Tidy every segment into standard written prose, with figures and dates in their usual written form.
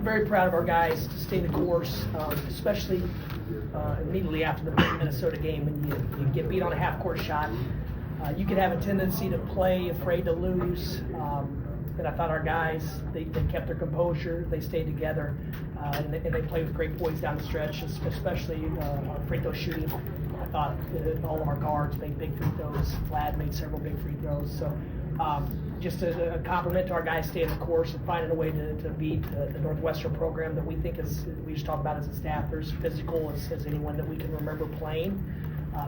very proud of our guys to stay the course, especially immediately after the Minnesota game when you get beat on a half-court shot. You can have a tendency to play afraid to lose. And I thought our guys, they kept their composure, they stayed together, and they played with great poise down the stretch, especially on free throw shooting. I thought all of our guards made big free throws. Vlad made several big free throws. So just a compliment to our guys staying the course and finding a way to beat the Northwestern program that we think is, we just talk about as a staff, they're as physical as anyone that we can remember playing.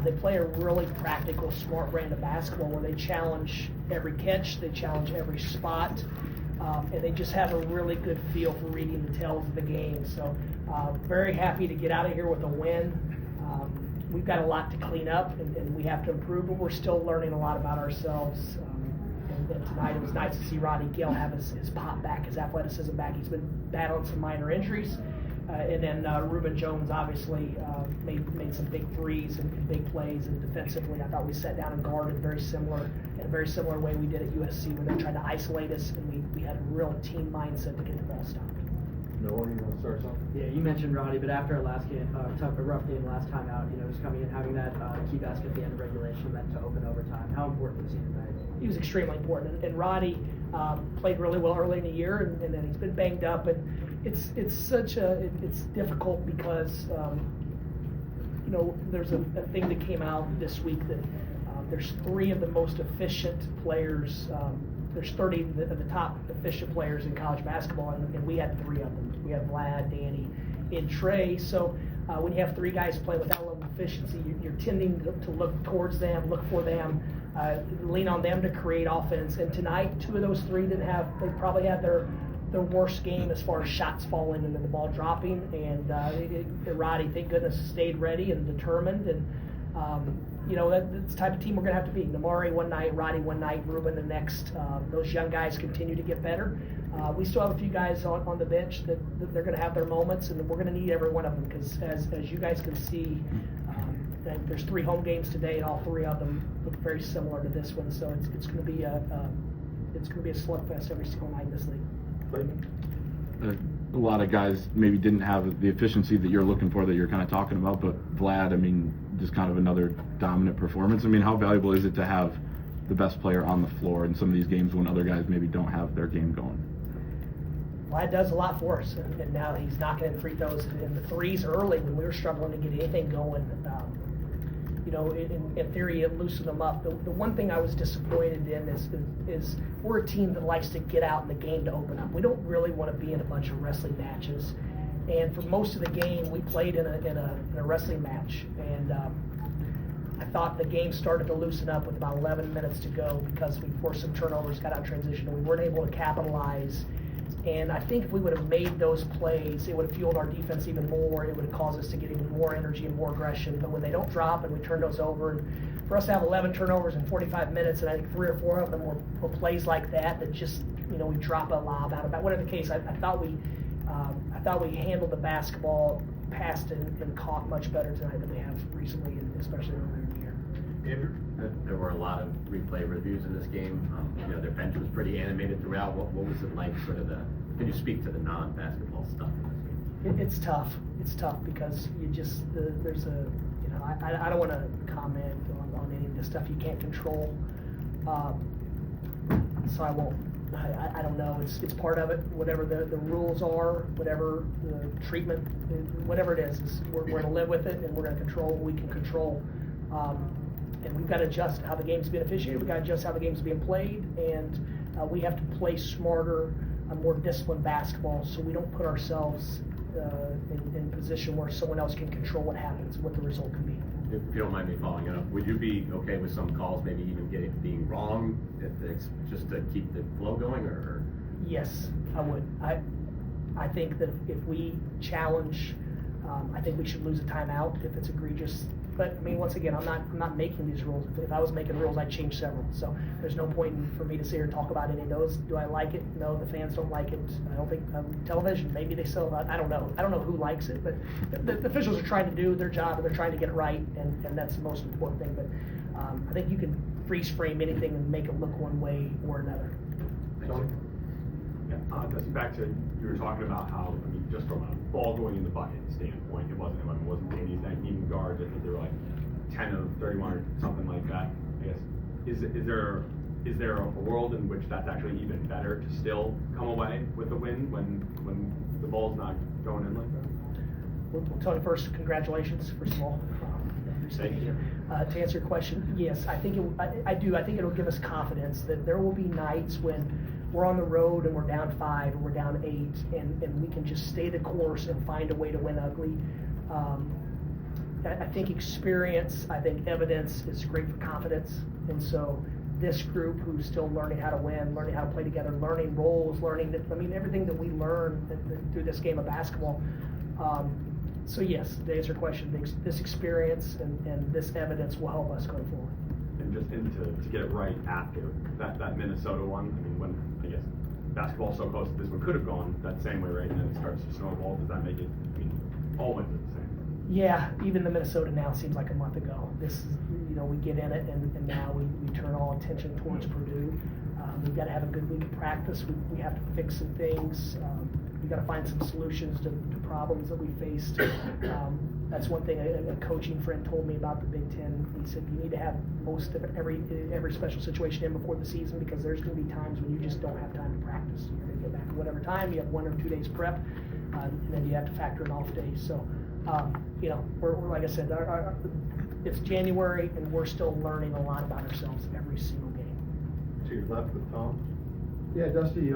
They play a really practical, smart brand of basketball where they challenge every catch, they challenge every spot, and they just have a really good feel for reading the tells of the game. So very happy to get out of here with a win. We've got a lot to clean up and we have to improve, but we're still learning a lot about ourselves. And tonight it was nice to see Roddy Gayle have his pop back, his athleticism back. He's been battling some minor injuries. And then Reuben Jones obviously made some big threes and big plays. And defensively, I thought we sat down and guarded in a very similar way we did at USC, where they tried to isolate us, and we had a real team mindset to get the ball stopped. Noah, you want to start something? Yeah, you mentioned Roddy, but after our last game, a rough game last time out, just coming in, having that key basket at the end of regulation meant to open overtime. How important was he tonight? He was extremely important, and Roddy played really well early in the year, and then he's been banged up, and it's difficult because there's a thing that came out this week that there's 3 of the most efficient players. There's 30 of the top efficient players in college basketball, and we had 3 of them. We had Vlad, Danny, and Tre. So when you have 3 guys playing with that level of efficiency, you're tending to look towards them, look for them, lean on them to create offense. And tonight, 2 of those 3 they probably had their worst game as far as shots falling and then the ball dropping. And Roddy, thank goodness, stayed ready and determined. And that's the type of team we're going to have to be. Nimari one night, Roddy one night, Reuben the next. Those young guys continue to get better. We still have a few guys on the bench that they're going to have their moments, and we're going to need every one of them because, as you guys can see, there's 3 home games today, and all 3 of them look very similar to this one. So it's going to be a slugfest every single night in this league. A lot of guys maybe didn't have the efficiency that you're looking for, that you're kind of talking about, but Vlad, just kind of another dominant performance. How valuable is it to have the best player on the floor in some of these games when other guys maybe don't have their game going? Vlad does a lot for us, and now he's knocking in free throws and the threes early when we were struggling to get anything going. In theory, it loosened them up. The one thing I was disappointed in is we're a team that likes to get out in the game to open up. We don't really want to be in a bunch of wrestling matches. And for most of the game, we played in a wrestling match. And I thought the game started to loosen up with about 11 minutes to go because we forced some turnovers, got out transition, and we weren't able to capitalize. And I think if we would have made those plays, it would have fueled our defense even more. It would have caused us to get even more energy and more aggression. But when they don't drop and we turn those over, and for us to have 11 turnovers in 45 minutes, and I think 3 or 4 of them were plays like that just, we drop a lob out of that. Whatever the case, I thought we handled the basketball, passed and caught much better tonight than we have recently, and especially earlier in the year. Andrew? There were a lot of replay reviews in this game. Their bench was pretty animated throughout. What was it like, can you speak to the non-basketball stuff in this game? It's tough. It's tough because I don't want to comment on any of the stuff you can't control. So I won't. I don't know. It's part of it. Whatever the rules are, whatever the treatment, whatever it is we're going to live with it, and we're going to control what we can control. And we've got to adjust how the game's being officiated. We've got to adjust how the game's being played, and we have to play smarter, more disciplined basketball, so we don't put ourselves in a position where someone else can control what happens, what the result can be. If you don't mind me following it up, would you be okay with some calls maybe even being wrong, just to keep the flow going, or? Yes, I would. I think that if we challenge, I think we should lose a timeout if it's egregious. But once again, I'm not making these rules. If I was making rules, I'd change several. So there's no point for me to sit here and talk about any of those. Do I like it? No, the fans don't like it. I don't think television. Maybe they still. I don't know. I don't know who likes it. But the officials are trying to do their job, and they're trying to get it right, and that's the most important thing. But I think you can freeze frame anything and make it look one way or another. Thank you. Dusty, back to, you were talking about how, I mean, just from a ball going in the bucket standpoint, it wasn't Danny's night, even guards, I think they were like 10 of 31 or something like that. I guess, is there a world in which that's actually even better to still come away with a win when the ball's not going in like that? Well, Tony, first, congratulations, first of all. Thank you. To answer your question, yes, I think I do. I think it'll give us confidence that there will be nights when we're on the road and we're down 5 or we're down 8, and we can just stay the course and find a way to win ugly. I think experience, I think evidence is great for confidence, and so this group who's still learning how to win, learning how to play together, learning roles, learning that, I mean, everything that we learn through this game of basketball. So yes, to answer your question, this experience and this evidence will help us going forward. And just to get it right after that Minnesota one, I mean, when, I guess, basketball's so close that this one could have gone that same way, right? And then it starts to snowball. Does that make it, I mean, all wins are the same? Yeah, even the Minnesota now seems like a month ago. This is, we get in it, and now we turn all attention towards Purdue. We've got to have a good week of practice. We have to fix some things. We've got to find some solutions to problems that we faced. That's one thing a coaching friend told me about the Big Ten. He said you need to have most of every special situation in before the season, because there's going to be times when you just don't have time to practice. You're going to get back at whatever time. You have 1 or 2 days prep, and then you have to factor in off days. So, we're like I said, it's January, and we're still learning a lot about ourselves every single game. To your left with Tom. Yeah, Dusty,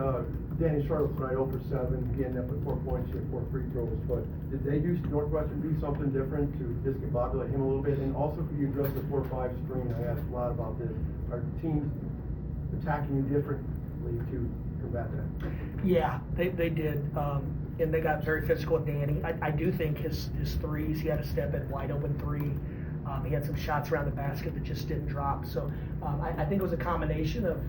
Danny Charlotte tonight 0 for 7, again, that put 4 points, he had 4 free throws, but did they do Northwestern do something different to discombobulate him a little bit? And also, could you address the 4-5 screen? I asked a lot about this. Are teams attacking you differently to combat that? Yeah, they did, and they got very physical with Danny. I do think his threes, he had a step in wide open 3. He had some shots around the basket that just didn't drop. So I think it was a combination of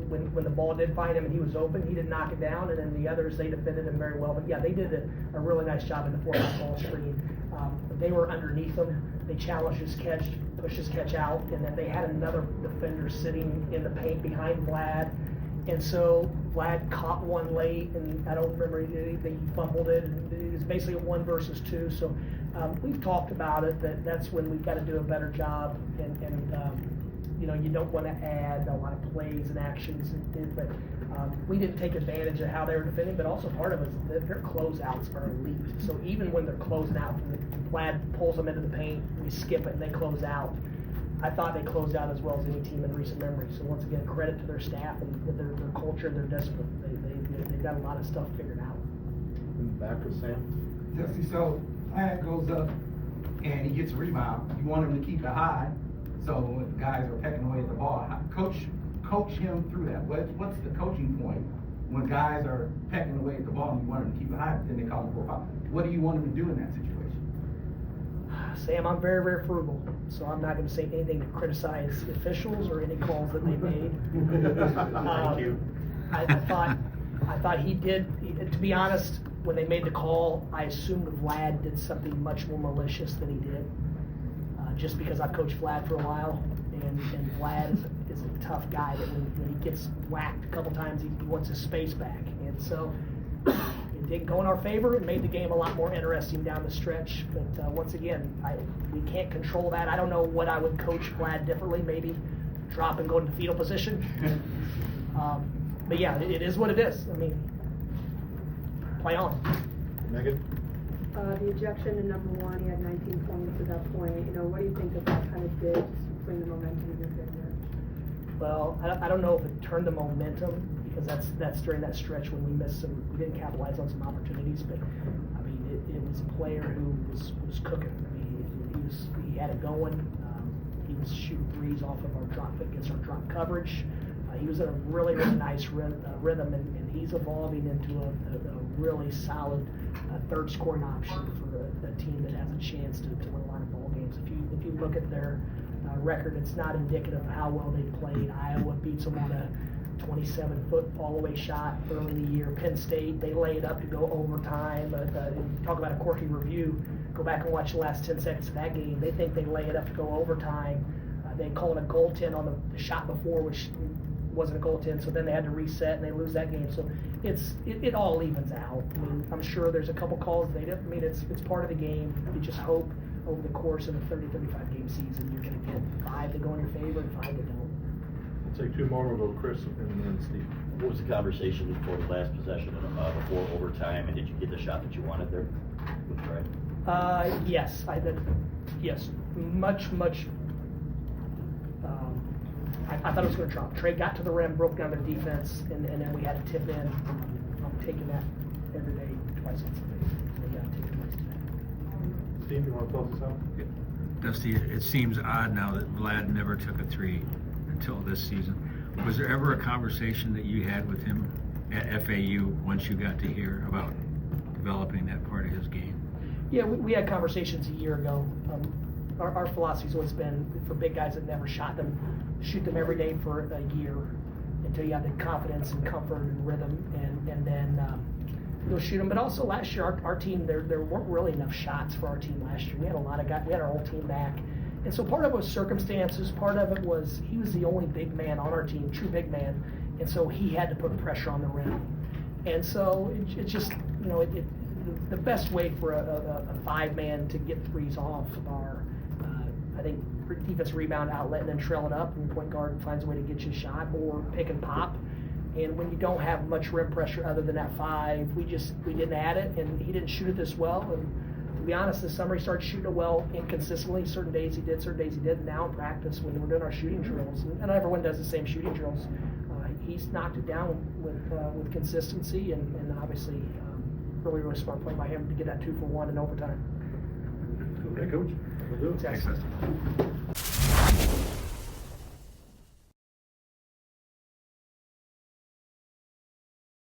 when the ball did find him and he was open, he didn't knock it down, and then the others, they defended him very well. But yeah, they did a really nice job in the 4-5 ball screen. They were underneath him. They challenged his catch, pushed his catch out, and then they had another defender sitting in the paint behind Vlad. And so Vlad caught one late, and I don't remember, he fumbled it, and it was basically a 1 versus 2. So we've talked about it, that's when we've got to do a better job, and you don't want to add a lot of plays and actions, but we didn't take advantage of how they were defending, but also part of it is that their closeouts are elite. So even when they're closing out, Vlad pulls them into the paint, we skip it, and they close out. I thought they closed out as well as any team in recent memory. So once again, credit to their staff and their culture and their discipline. They've got a lot of stuff figured out. Back with Sam. Dusty, so Vlad goes up and he gets a rebound. You want him to keep it high, so when guys are pecking away at the ball, coach him through that. What's the coaching point when guys are pecking away at the ball and you want him to keep it high, but then they call him for a foul? What do you want him to do in that situation? Sam, I'm very, very frugal, so I'm not going to say anything to criticize the officials or any calls that they made. Thank you. I thought he did. To be honest, when they made the call, I assumed Vlad did something much more malicious than he did. Just because I've coached Vlad for a while, and Vlad is a tough guy that when he gets whacked a couple times, he wants his space back, and so. It didn't go in our favor. It made the game a lot more interesting down the stretch. But once again, we can't control that. I don't know what I would coach Vlad differently. Maybe drop and go into fetal position. But yeah, it is what it is. I mean, play on. Megan? The ejection in number 1, he had 19 points at that point. What do you think that kind of did to bring the momentum in your favor? Well, I don't know if it turned the momentum, because that's during that stretch when we didn't capitalize on some opportunities. But I mean, it was a player who was cooking. I mean, he had it going. He was shooting threes off of our drop against our drop coverage. He was in a really, really nice rhythm, and he's evolving into a really solid third scoring option for a team that has a chance to win a lot of ball games. If you look at their record, it's not indicative of how well they played. Iowa beats them on a 27-foot fall-away shot early in the year. Penn State, they laid up to go overtime. Talk about a quirky review. Go back and watch the last 10 seconds of that game. They think they lay it up to go overtime. They call it a goaltend on the shot before, which wasn't a goaltend, so then they had to reset and they lose that game. So it all evens out. I mean, I'm sure there's a couple calls they didn't. I mean, it's part of the game. You just hope over the course of a 30-35 game season you're going to get 5 that go in your favor and 5 that don't. We'll take 2 more. We'll go Chris and then Steve. What was the conversation before the last possession, before overtime, and did you get the shot that you wanted there with Tre? Yes, I did. Yes, much. I thought it was going to drop. Tre got to the rim, broke down their defense, and then we had a tip in. I'm taking that every day, twice a day. So we got to take it twice today. Steve, you want to close this out? Dusty, it seems odd now that Vlad never took a 3 until this season. Was there ever a conversation that you had with him at FAU once you got to hear about developing that part of his game? Yeah, we had conversations a year ago. Our philosophy's always been for big guys that never shot them, shoot them every day for a year until you have the confidence and comfort and rhythm, and then you'll shoot them. But also last year, our team, there weren't really enough shots for our team last year. We had a lot of guys. We had our whole team back. And so part of it was circumstances, part of it was he was the only big man on our team, true big man, and so he had to put pressure on the rim. And so it just, the best way for a 5-man to get threes off are, I think, defensive rebound outlet and then trail it up, and the point guard finds a way to get you a shot, or pick and pop. And when you don't have much rim pressure other than that 5, we didn't add it, and he didn't shoot it this well. And to be honest, this summer he started shooting it well inconsistently. Certain days he did, certain days he didn't. Now in practice, when we're doing our shooting drills, and everyone does the same shooting drills, he's knocked it down with consistency, and obviously really smart play by him to get that 2 for 1 in overtime. Okay, Coach. We'll do it. Exactly.